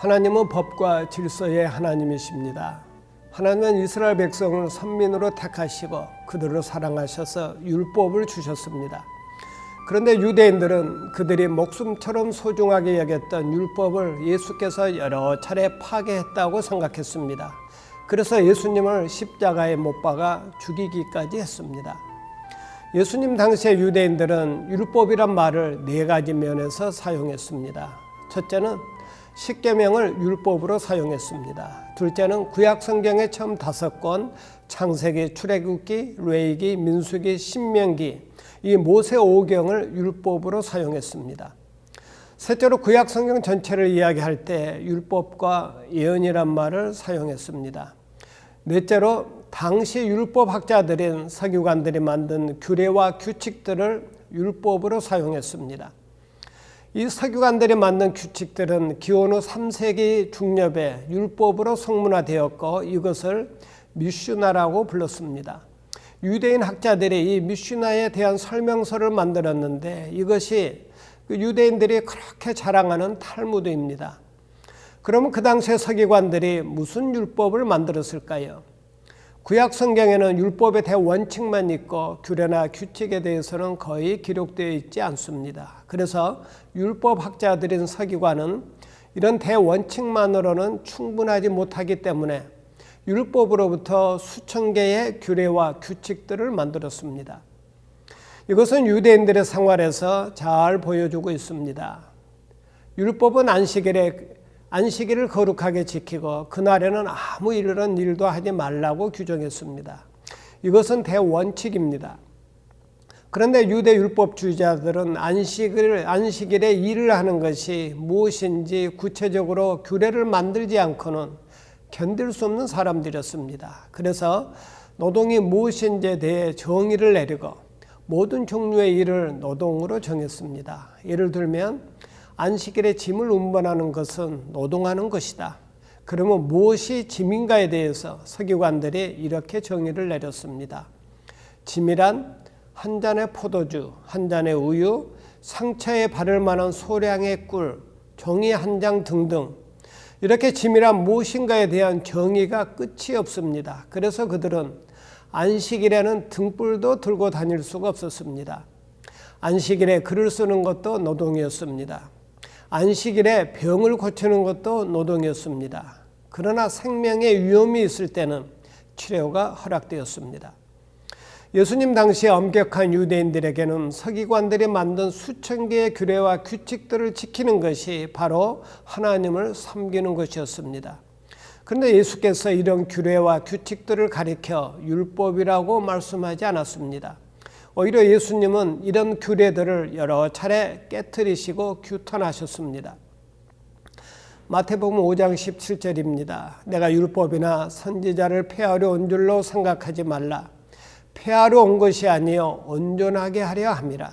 하나님은 법과 질서의 하나님이십니다. 하나님은 이스라엘 백성을 선민으로 택하시고 그들을 사랑하셔서 율법을 주셨습니다. 그런데 유대인들은 그들이 목숨처럼 소중하게 여겼던 율법을 예수께서 여러 차례 파괴했다고 생각했습니다. 그래서 예수님을 십자가에 못 박아 죽이기까지 했습니다. 예수님 당시의 유대인들은 율법이란 말을 네 가지 면에서 사용했습니다. 첫째는 십계명을 율법으로 사용했습니다. 둘째는 구약 성경의 처음 5권 창세기, 출애굽기, 레위기, 민수기, 신명기 이 모세 5경을 율법으로 사용했습니다. 셋째로 구약 성경 전체를 이야기할 때 율법과 예언이란 말을 사용했습니다. 넷째로 당시 율법학자들인 서기관들이 만든 규례와 규칙들을 율법으로 사용했습니다. 이 서기관들이 만든 규칙들은 기원 후 3세기 중엽에 율법으로 성문화되었고 이것을 미슈나라고 불렀습니다. 유대인 학자들이 이 미슈나에 대한 설명서를 만들었는데 이것이 유대인들이 그렇게 자랑하는 탈무드입니다. 그러면 그 당시의 서기관들이 무슨 율법을 만들었을까요? 구약 성경에는 율법의 대원칙만 있고 규례나 규칙에 대해서는 거의 기록되어 있지 않습니다. 그래서 율법학자들인 서기관은 이런 대원칙만으로는 충분하지 못하기 때문에 율법으로부터 수천 개의 규례와 규칙들을 만들었습니다. 이것은 유대인들의 생활에서 잘 보여주고 있습니다. 율법은 안식일을 거룩하게 지키고 그날에는 아무 이런 일도 하지 말라고 규정했습니다. 이것은 대원칙입니다. 그런데 유대 율법주의자들은 안식일에 일을 하는 것이 무엇인지 구체적으로 규례를 만들지 않고는 견딜 수 없는 사람들이었습니다. 그래서 노동이 무엇인지에 대해 정의를 내리고 모든 종류의 일을 노동으로 정했습니다. 예를 들면 안식일에 짐을 운반하는 것은 노동하는 것이다. 그러면 무엇이 짐인가에 대해서 서기관들이 이렇게 정의를 내렸습니다. 짐이란 한 잔의 포도주, 한 잔의 우유, 상처에 바를 만한 소량의 꿀, 종이 한 장 등등 이렇게 짐이란 무엇인가에 대한 정의가 끝이 없습니다. 그래서 그들은 안식일에는 등불도 들고 다닐 수가 없었습니다. 안식일에 글을 쓰는 것도 노동이었습니다. 안식일에 병을 고치는 것도 노동이었습니다. 그러나 생명의 위험이 있을 때는 치료가 허락되었습니다. 예수님 당시에 엄격한 유대인들에게는 서기관들이 만든 수천 개의 규례와 규칙들을 지키는 것이 바로 하나님을 섬기는 것이었습니다. 그런데 예수께서 이런 규례와 규칙들을 가리켜 율법이라고 말씀하지 않았습니다. 오히려 예수님은 이런 규례들을 여러 차례 깨트리시고 규탄하셨습니다. 마태복음 5장 17절입니다. 내가 율법이나 선지자를 폐하려 온 줄로 생각하지 말라. 폐하러 온 것이 아니요 온전하게 하려 함이라.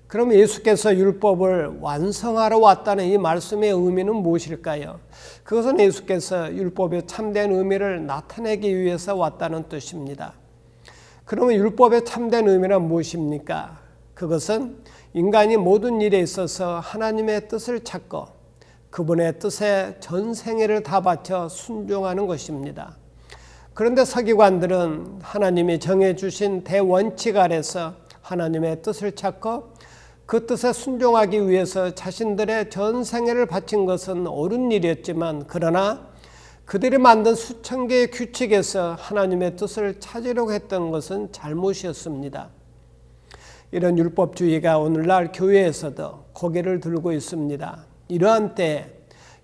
그럼 예수께서 율법을 완성하러 왔다는 이 말씀의 의미는 무엇일까요? 그것은 예수께서 율법의 참된 의미를 나타내기 위해서 왔다는 뜻입니다. 그러면 율법의 참된 의미는 무엇입니까? 그것은 인간이 모든 일에 있어서 하나님의 뜻을 찾고 그분의 뜻에 전 생애를 다 바쳐 순종하는 것입니다. 그런데 서기관들은 하나님이 정해주신 대원칙 아래서 하나님의 뜻을 찾고 그 뜻에 순종하기 위해서 자신들의 전 생애를 바친 것은 옳은 일이었지만 그러나 그들이 만든 수천 개의 규칙에서 하나님의 뜻을 찾으려고 했던 것은 잘못이었습니다. 이런 율법주의가 오늘날 교회에서도 고개를 들고 있습니다. 이러한 때에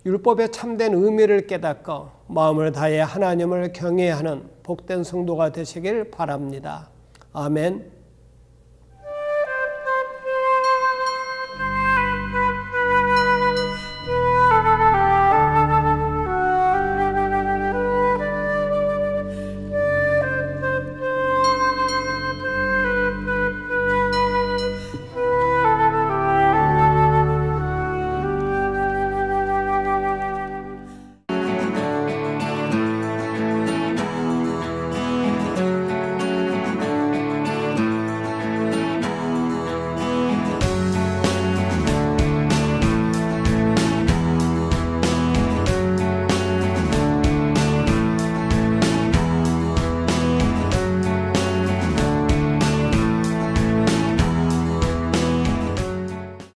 율법의 참된 의미를 깨닫고 마음을 다해 하나님을 경외하는 복된 성도가 되시길 바랍니다. 아멘.